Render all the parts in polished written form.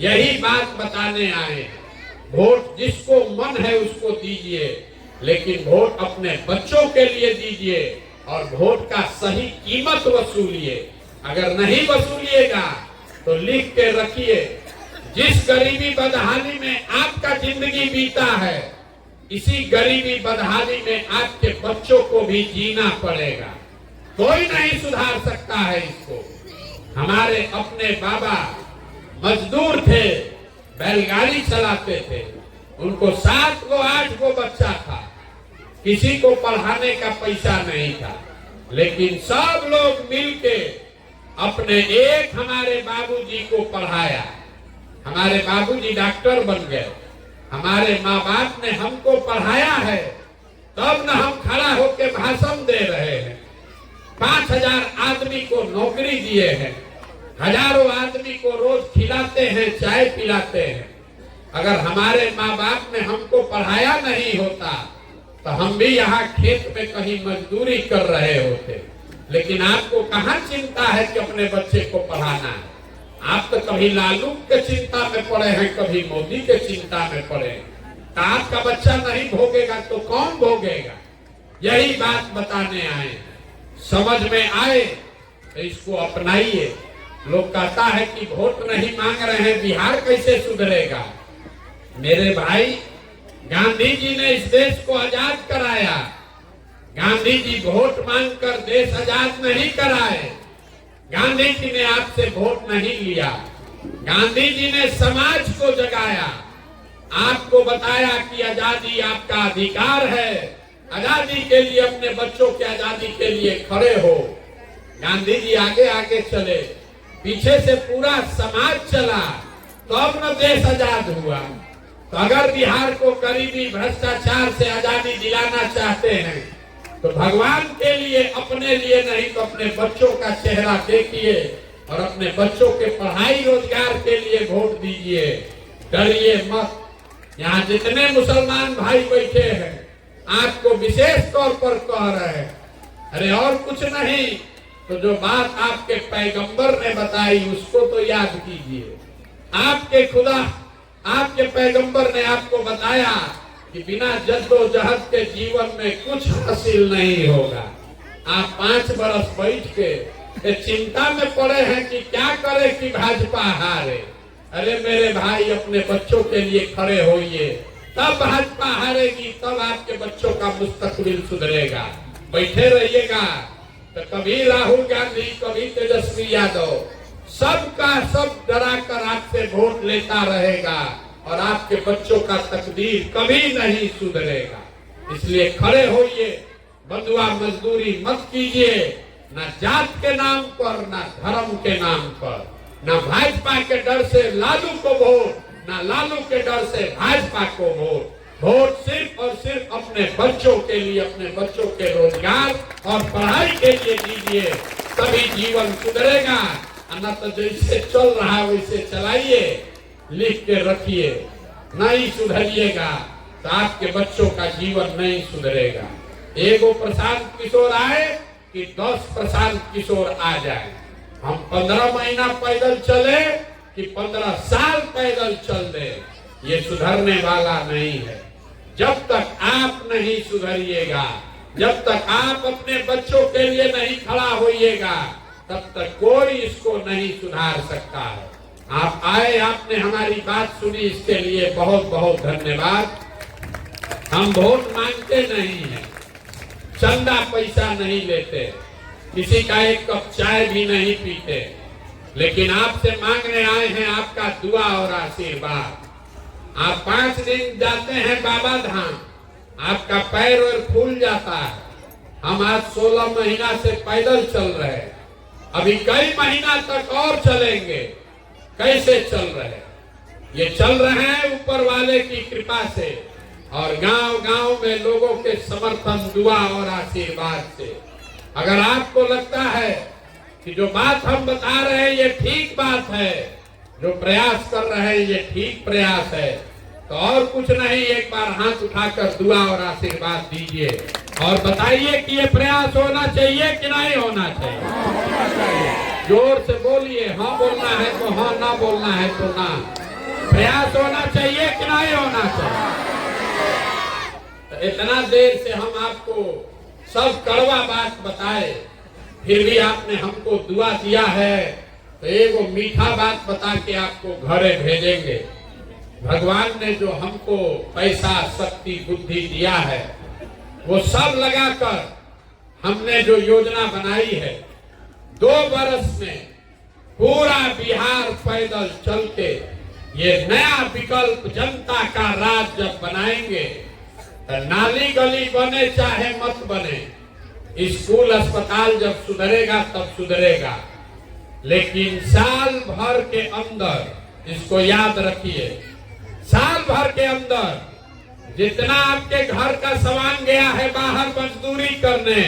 यही बात बताने आए हैं। वोट जिसको मन है उसको दीजिए, लेकिन वोट अपने बच्चों के लिए दीजिए और वोट का सही कीमत वसूलिए। अगर नहीं वसूलिएगा तो लिख के रखिए, जिस गरीबी बदहाली में आपका जिंदगी बीता है, इसी गरीबी बदहाली में आपके बच्चों को भी जीना पड़ेगा। कोई नहीं सुधार सकता है इसको। हमारे अपने बाबा मजदूर थे, बैलगाड़ी चलाते थे, उनको 7 गो 8 गो बच्चा था, किसी को पढ़ाने का पैसा नहीं था, लेकिन सब लोग मिलके अपने एक हमारे बाबूजी को पढ़ाया। हमारे बाबूजी डॉक्टर बन गए। हमारे माँ बाप ने हमको पढ़ाया है, तब न हम खड़ा होकर भाषण दे रहे हैं। 5000 आदमी को नौकरी दिए हैं, हजारों आदमी को रोज खिलाते हैं, चाय पिलाते हैं। अगर हमारे माँ बाप ने हमको पढ़ाया नहीं होता तो हम भी यहाँ खेत में कहीं मजदूरी कर रहे होते। लेकिन आपको कहाँ चिंता है कि अपने बच्चे को पढ़ाना है? आप तो कभी लालू के चिंता में पड़े हैं, कभी मोदी के चिंता में पड़े हैं। तो आपका बच्चा नहीं भोगेगा तो कौन भोगेगा? यही बात बताने आए। समझ में आए तो इसको अपनाइए। लोग कहता है कि वोट नहीं मांग रहे हैं, बिहार कैसे सुधरेगा? मेरे भाई, गांधी जी ने इस देश को आजाद कराया। गांधी जी वोट मांगकर देश आजाद नहीं कराए। गांधी जी ने आपसे वोट नहीं लिया। गांधी जी ने समाज को जगाया, आपको बताया कि आजादी आपका अधिकार है। आजादी के लिए, अपने बच्चों की आजादी के लिए खड़े हो। गांधी जी आगे आगे चले, पीछे से पूरा समाज चला, तो अब न देश आजाद हुआ। तो अगर बिहार को गरीबी भ्रष्टाचार से आजादी दिलाना चाहते हैं तो भगवान के लिए, अपने लिए नहीं तो अपने बच्चों का चेहरा देखिए और अपने बच्चों के पढ़ाई रोजगार के लिए वोट दीजिए। डरिए मत। यहाँ जितने मुसलमान भाई बैठे हैं आपको विशेष तौर पर कह रहे हैं, अरे और कुछ नहीं तो जो बात आपके पैगंबर ने बताई उसको तो याद कीजिए। आपके खुदा, आपके पैगंबर ने आपको बताया कि बिना जद्दोजहद के जीवन में कुछ हासिल नहीं होगा। आप 5 बरस बैठ के चिंता में पड़े हैं कि क्या करे कि भाजपा हारे। अरे मेरे भाई, अपने बच्चों के लिए खड़े होइए, तब भाजपा हारेगी, तब आपके बच्चों का मुस्तकबिल सुधरेगा। बैठे रहिएगा तो कभी राहुल गांधी, कभी तेजस्वी यादव, सबका सब डरा कर आपसे वोट लेता रहेगा और आपके बच्चों का तकदीर कभी नहीं सुधरेगा। इसलिए खड़े होइए, बंधुआ मजदूरी मत कीजिए, न जात के नाम पर, न धर्म के नाम पर, न भाजपा के डर से लालू को वोट, न लालू के डर से भाजपा को वोट। वोट सिर्फ और सिर्फ अपने बच्चों के लिए, अपने बच्चों के रोजगार और पढ़ाई के लिए दीजिए, तभी जीवन सुधरेगा। न तो जैसे चल रहा है वैसे चलाइए, लिख के रखिए। नहीं सुधरिएगा तो आपके बच्चों का जीवन नहीं सुधरेगा। एगो प्रशांत किशोर आए कि 10 प्रशांत किशोर आ जाए। हम 15 महीना पैदल चले कि 15 साल पैदल चल दे, ये सुधरने वाला नहीं है। जब तक आप नहीं सुधरिएगा, जब तक आप अपने बच्चों के लिए नहीं खड़ा होइएगा, तब तक कोई इसको नहीं सुधार सकता है। आप आए, आपने हमारी बात सुनी, इसके लिए बहुत बहुत धन्यवाद। हम वोट मांगते नहीं हैं, चंदा पैसा नहीं लेते, किसी का एक कप चाय भी नहीं पीते, लेकिन आपसे मांगने आए हैं आपका दुआ और आशीर्वाद। आप 5 दिन जाते हैं बाबा धाम, आपका पैर और फूल जाता है। हम आज 16 महीना से पैदल चल रहे हैं, अभी कई महीना तक और चलेंगे। कैसे चल रहे हैं? ये चल रहे हैं ऊपर वाले की कृपा से और गांव गांव में लोगों के समर्थन, दुआ और आशीर्वाद से। अगर आपको लगता है कि जो बात हम बता रहे हैं ये ठीक बात है, जो प्रयास कर रहे हैं ये ठीक प्रयास है, तो और कुछ नहीं, एक बार हाथ उठाकर दुआ और आशीर्वाद दीजिए और बताइए कि ये प्रयास होना चाहिए कि नहीं होना चाहिए। जोर से बोलिए, हाँ बोलना है तो हाँ, ना बोलना है तो ना। प्रयास होना चाहिए कि नहीं होना चाहिए? तो इतना देर से हम आपको सब कड़वा बात बताए, फिर भी आपने हमको दुआ दिया है, तो एक मीठा बात बता के आपको घरे भेजेंगे। भगवान ने जो हमको पैसा, शक्ति, बुद्धि दिया है, वो सब लगाकर हमने जो योजना बनाई है, 2 बरस में पूरा बिहार पैदल चल के ये नया विकल्प जनता का राज जब बनाएंगे, तो नाली गली बने चाहे मत बने, स्कूल अस्पताल जब सुधरेगा तब सुधरेगा, लेकिन साल भर के अंदर, इसको याद रखिए, साल भर के अंदर जितना आपके घर का सामान गया है बाहर मजदूरी करने,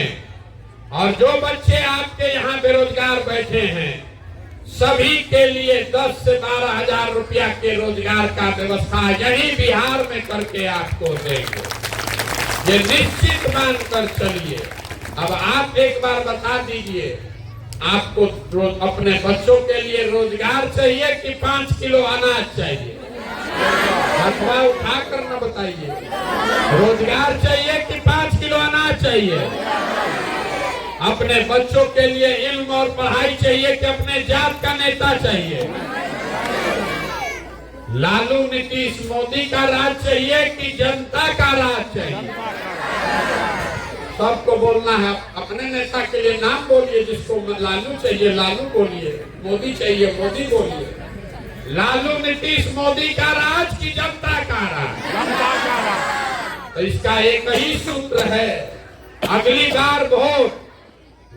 और जो बच्चे आपके यहाँ बेरोजगार बैठे हैं, सभी के लिए 10 से 12 हजार रुपया के रोजगार का व्यवस्था यही बिहार में करके आपको देंगे। ये निश्चित मानकर चलिए। अब आप एक बार बता दीजिए, आपको अपने बच्चों के लिए रोजगार चाहिए कि 5 किलो अनाज चाहिए? अथवा उठा कर न बताइए, रोजगार चाहिए कि 5 किलो अनाज चाहिए? अपने बच्चों के लिए इल्म और पढ़ाई चाहिए कि अपने जात का नेता चाहिए? लालू, नीतीश, मोदी का राज चाहिए कि जनता का राज चाहिए? सबको बोलना है। अपने नेता के लिए नाम बोलिए, जिसको लालू चाहिए लालू बोलिए, मोदी चाहिए मोदी बोलिए। लालू, नीतीश, मोदी का राज की जनता का राज? जनता का राज। तो इसका एक ही सूत्र है, अगली बार वोट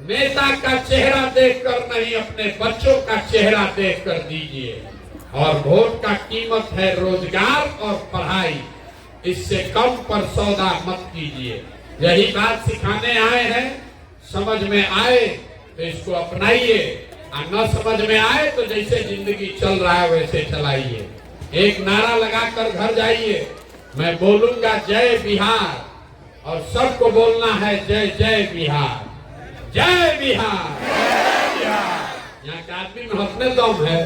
नेता का चेहरा देखकर नहीं, अपने बच्चों का चेहरा देखकर दीजिए। और वोट का कीमत है रोजगार और पढ़ाई, इससे कम पर सौदा मत कीजिए। यही बात सिखाने आए हैं। समझ में आए तो इसको अपनाइए, और न समझ में आए तो जैसे जिंदगी चल रहा है वैसे चलाइए। एक नारा लगाकर घर जाइए, मैं बोलूंगा जय बिहार, और सबको बोलना है जय जय बिहार, जय बिहार। यहाँ के आदमी में हंसने दम है।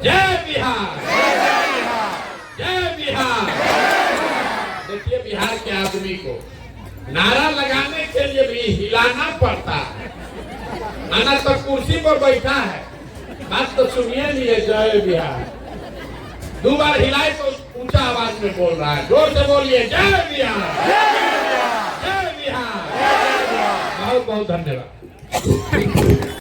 जय बिहार, जय बिहार। देखिए, बिहार के आदमी को नारा लगाने के लिए भी हिलाना पड़ता है। आना तो कुर्सी पर बैठा है, बात तो सुनिए लिए जय बिहार। 2 बार हिलाए तो ऊंचा आवाज में बोल रहा है, जोर से बोलिए जय बिहार, जय बिहार। बहुत बहुत धन्यवाद।